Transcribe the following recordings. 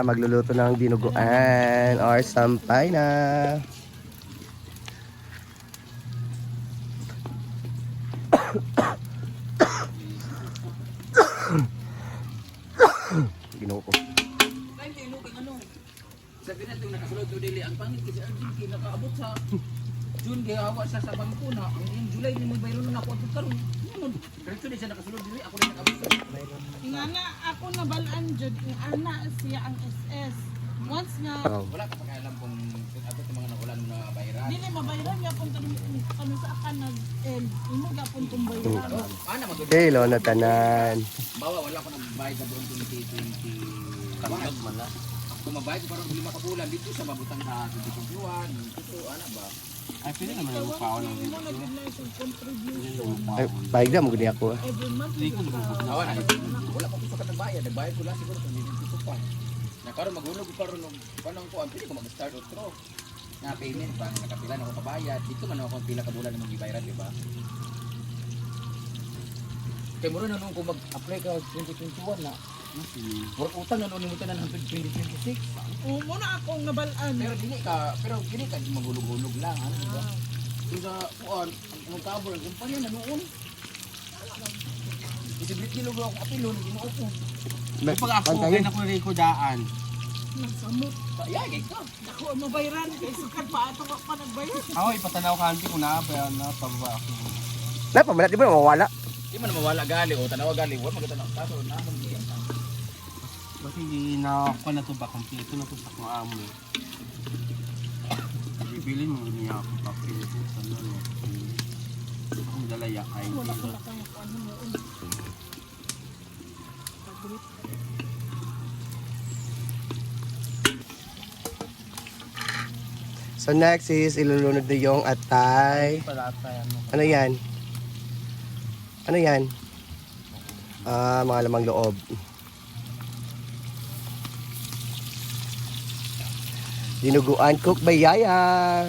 magluluto ng dinuguan or sampay na. Ginoo ko. Sabi na ito nakasulod do dili ang pangit kasi Arjun nakaabot sa June kaya awa siya sa bangko na ang July ni mo bayron na ako karon. Diretso di siya nakasulod dili ako rin nakaabot sa bayron. Ingana ako nabalaan jud ang ana siya ang SS. Once nga Wala ka pakialam kung abot ang mga nakulan na bayran. dili mabayran ya pun kanu sa akan nag end. Imo gapon tong bayran. Ana magud. Okay, lo na tanan. Bawa wala ko nagbayad sa buong 2020. Kamiyot man la. Kung mabayad ko parang 5 ka bulan dito sa mabutan na 2021. Ito ana ba? Ay pili naman yung paon ng Imo na gid na isang contribution Ay, bayag na mo guni ako. every month. Awan na. Wala pa ko sa nagbayad. Nagbayad ko lang siguro kung hindi ko pa. Na karon maghulog ko karon og kanang ko pili ko mag-start outro. Na payment ba nakapila na ako kabayad. Dito man ako pila ka bulan na magibayaran, di ba? Kay muro na nung ko mag-apply ka 2021 na. Murag utang na nung imutan na ng 2026. Mo na akong nabalaan. Pero dili ka maghulog-hulog lang, ano di ba? So sa kuan, ang cover ang kumpanya na noon. Isiblit nilo ako apilon, ginoo ko. Pag ako, kaya na ko rin ko daan. Nagsamot. Bayagay ka. Ako ang mabayran kay sukat pa ato pa nagbayad. Ako, ipatanaw ka auntie ko na, kaya na, pababa ako. Napamalat, di ba mawala? Di man mawala gali o tanawa gali, wa magtanaw kaso namon diyan. Kasi hindi na ako na to ba, kompleto na to sa kung amo eh. Bibili mo niya ako pa, kompleto sa ano. Ang dalaya ay. Wala ko na kaya kung ano mo. So next is ilulunod na yung atay. Palata yan. Ano yan? Ano yan? Mga lamang loob. Dinuguan cook by Yaya.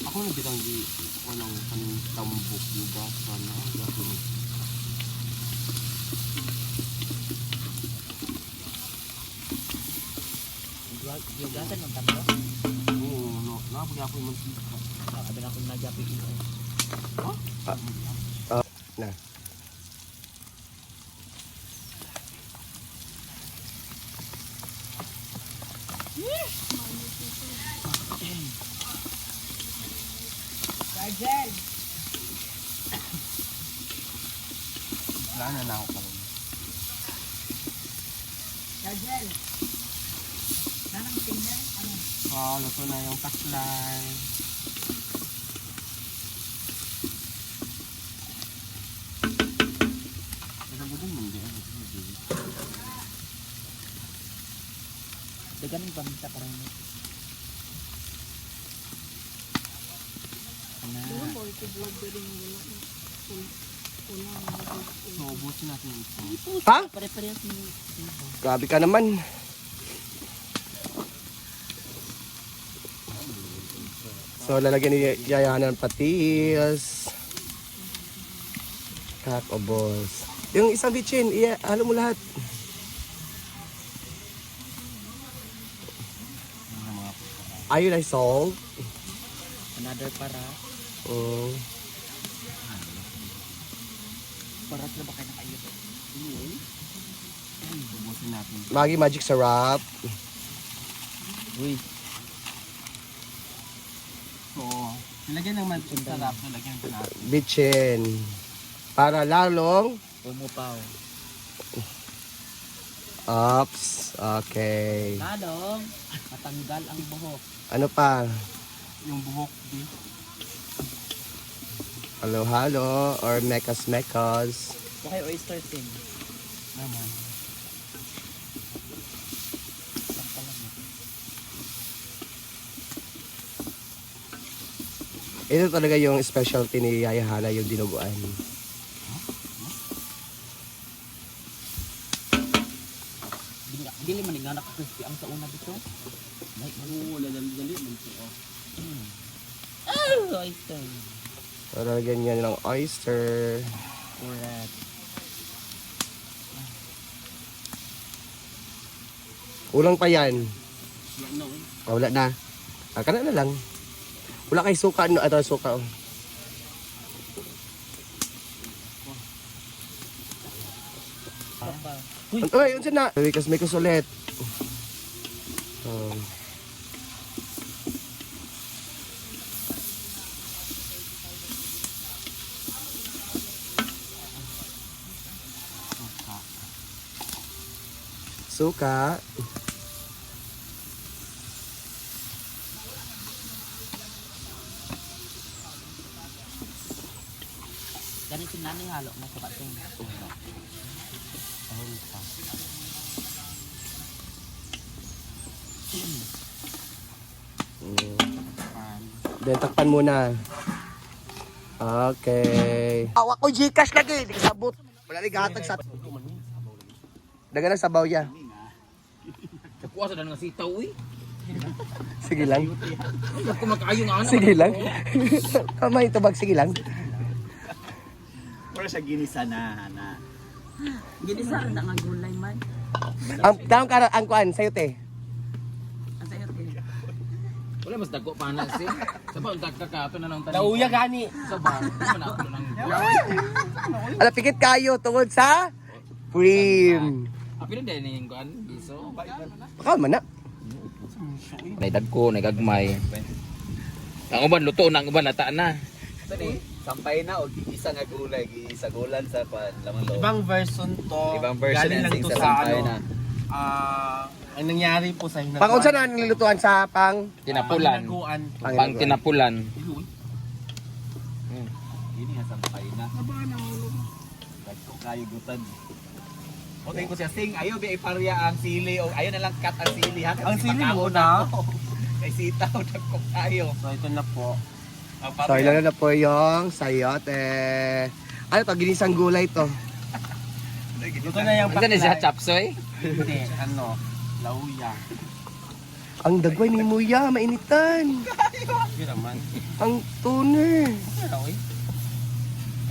Ako na bitang di, walang kaning tambok luga sana. Gagawin. Yugatan ng tambo. Oo, no. Nakapag ako yung mantika. Sabi na kung nagyapi ito. Na. Kajal. Wala na ako pa rin. Kajal. Nanang tingnan ano? Luto na yung paslay. Nagagudin mo hindi. Dagan yung paminta para mo. Ano mo ito vlog din wala. So, ubusin natin ito. Ha? Pare-parehas mo. Grabe ka naman. So lalagyan ni Yaya ng patis. Kakobos. Yung isang bitchin, halo mo lahat. Ayun ay salt. Another para. Oh. Para na ba kayo nakaiyot? Ubusin natin. Maggi magic sarap. Uy. So, nilagyan naman ito sa sarap. Nilagyan ito natin. Bitchin. Para lalong Umupaw. ups. Okay. Lalong matanggal ang buhok. Ano pa? Yung buhok din. Halo-halo or mekas-mekas. Okay, oyster tin. Naman. Ito talaga yung specialty ni Yaya Hala, yung dinuguan. Dili man nga naka-crispy ang sa una dito. Oo, dali man siya. Oyster. So, lalagyan niya ng oyster. Correct. Kulang pa yan. Ano? Wala na. Kana na lang. Wala kay suka. No? Ito, suka. Oh. Uy, yun siya na. Because may kusulit. Suka. Ganito na ni halo mo sa itong tubig. Then, takpan muna. Okay. Awak ko Gcash lagi. Di kasabot. Wala rin gatag sa... Daga ng sabaw ya. Nakuha sa nga sitaw eh. Sige lang. Ako makaayo nga ano. Sige lang. Kamay tubag. Sige lang. Para siya ginisa na. Ginisa na nga gulay man. Ang daong kara ang kuan sayo te. Ang sayo te. Wala mas dago pa na si. Sabaw dagkakato na lang tanin. Nauya gani. Sabaw. Naman ako nang. Ala pikit kayo tungod sa cream. Apil din ning kuan biso. Baka man na. Nay dagko, nay gagmay. Ang uban luto na, ang uban nata na. Tani, sampay na o isa nga gulay, gisagulan sa laman loob. Ibang version to. Ibang version Galing lang and to sa sa sampay ano. na. Ang nangyari po sa hinagawa. Pang unsa na nilutuan sa pang Tinapulan. Panginaguan. Pang tinapulan. Ini nga sampay na. Dagko kayo gutan. O tingin ko siya sing, ayaw ba iparya ang sili o ayaw na lang cut ang sili ha. Ang sili Pagkaon muna. ako. Kay sitaw dagko kayo. So ito na po. Ang So, parya. ilan na po yung sayote. Ano to? Ginisang gulay to. Ito na yung Unsa ni siya chapsoy? Hindi, ano, lauya. Ang dagway ni Muya, mainitan. Yun naman. Ang tuner. Ano eh?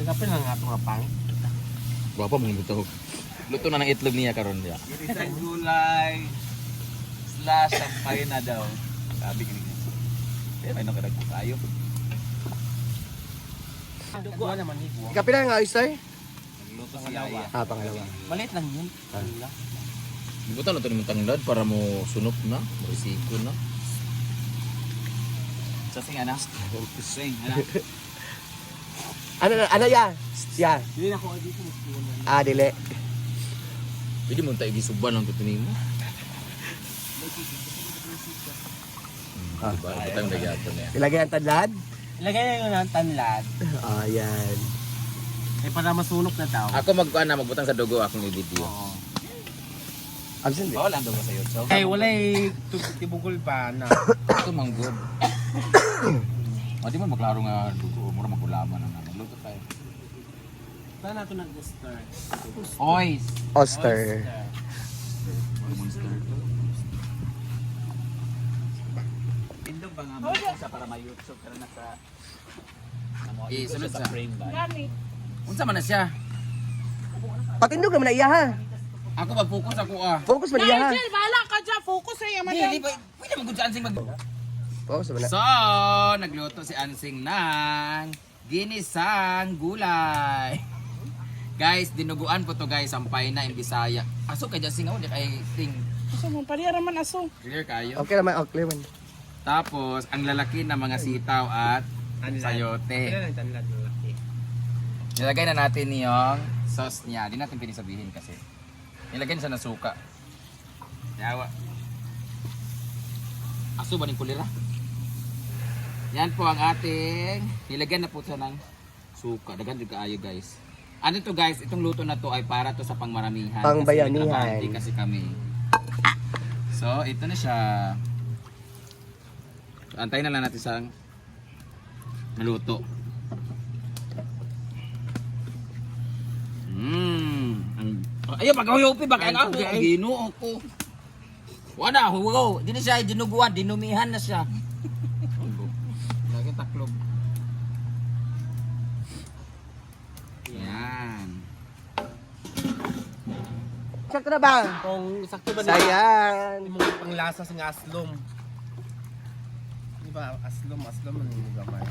Tagapin lang nga ito nga pang. Guwapo mong luto. Luto na ng itlog niya karon dia. Ginisang gulay slash sampay na daw. Sabi ko niya. Eh, may nakadagko kayo. Dugo naman higwa. Kapila nga oyster? Nagluto si Aya. Pangalawa. Maliit lang yun. Gibutan na to ni tanglad para mo sunop na, marisiko na. Sa sing ana. Sing ana. Ano ya? Ya. Hindi na ako dito mas kuwan. Ah, dili. Pwede mo tayo gisuban ang tutunin mo. Diba? Ito ang nagyato niya. Ilagay ang tadlad. Ilagay na yun ang tanlad. Ah, yan. Eh para masunok na daw. Ako magbutang sa dugo akong i-video. Oo. Absent di. Bawal ang dugo sa YouTube. Eh wala eh. Tibugol pa na. Ito mang good. O di mo maklaro nga dugo, mura magulaman na naman. Luto tayo. Saan nato nag-stir? Oys! Oyster. Indog ba nga mo sa para ma-YouTube ka na sa Sunod sa frame ba? Gani. Unsa man na siya? Patindog naman na iya ha. Ako mag-focus ako ah. Focus man iya ha. Nigel, bahala ka dyan. Focus sa yaman yan. Pwede mo kung saan mag... Focus man na. So, nagluto si Ansing ng ginisang gulay. Guys, dinuguan po to guys, sampay na in Bisaya. Aso kay Jasing ako, di kay Ting. Gusto mo, paliara man aso. Clear kayo. Okay naman, okay man. Tapos, ang lalaki na mga sitaw at sayote. Ilan ang tanlad lalaki? Nilagay na natin yung sauce niya. Di natin pinisabihin kasi. Nilagay na siya ng suka. Yawa. Aso ba ng kulira? Yan po ang ating nilagyan na po siya ng suka. Dagan din kaayo guys. Ano to guys, itong luto na to ay para to sa pangmaramihan. Pangbayanihan. Kasi may trabante kasi kami. So, ito na siya. So, antayin na lang natin sa naluto. Ayaw, pag-huyupi, baka ang ako. Ginoo ko. Wala, huwag. Di na siya dinuguan, dinumihan na siya. Lagi taklog. Yan. Sakto na ba? Kung sakto ba Sayan. Hindi mo panglasa sa nga aslom. Di ba? Aslom man yung gamay.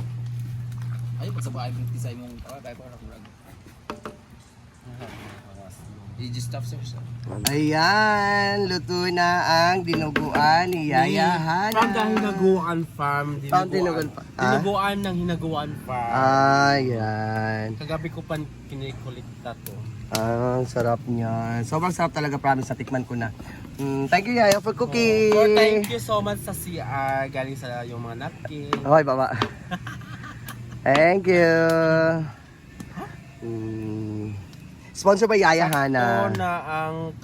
Ay, pag sa bahay, sa imong, kaya ko na kulag. I-just stop sir. Ayan, luto na ang dinuguan ni Yaya Hana. From the Hinaguan Farm. From Dinuguan Farm. Dinuguan ng Hinaguan Farm. Ayan. Kagabi ko pa kinikulit na to. Ang sarap niyan. Sobrang sarap talaga, promise. Natikman ko na. Thank you, Yaya, for cooking. So, thank you so much sa CR. Galing sa yung mga napkin. Okay, baba. Thank you. Sponsor by Yaya Hana. Ito na ang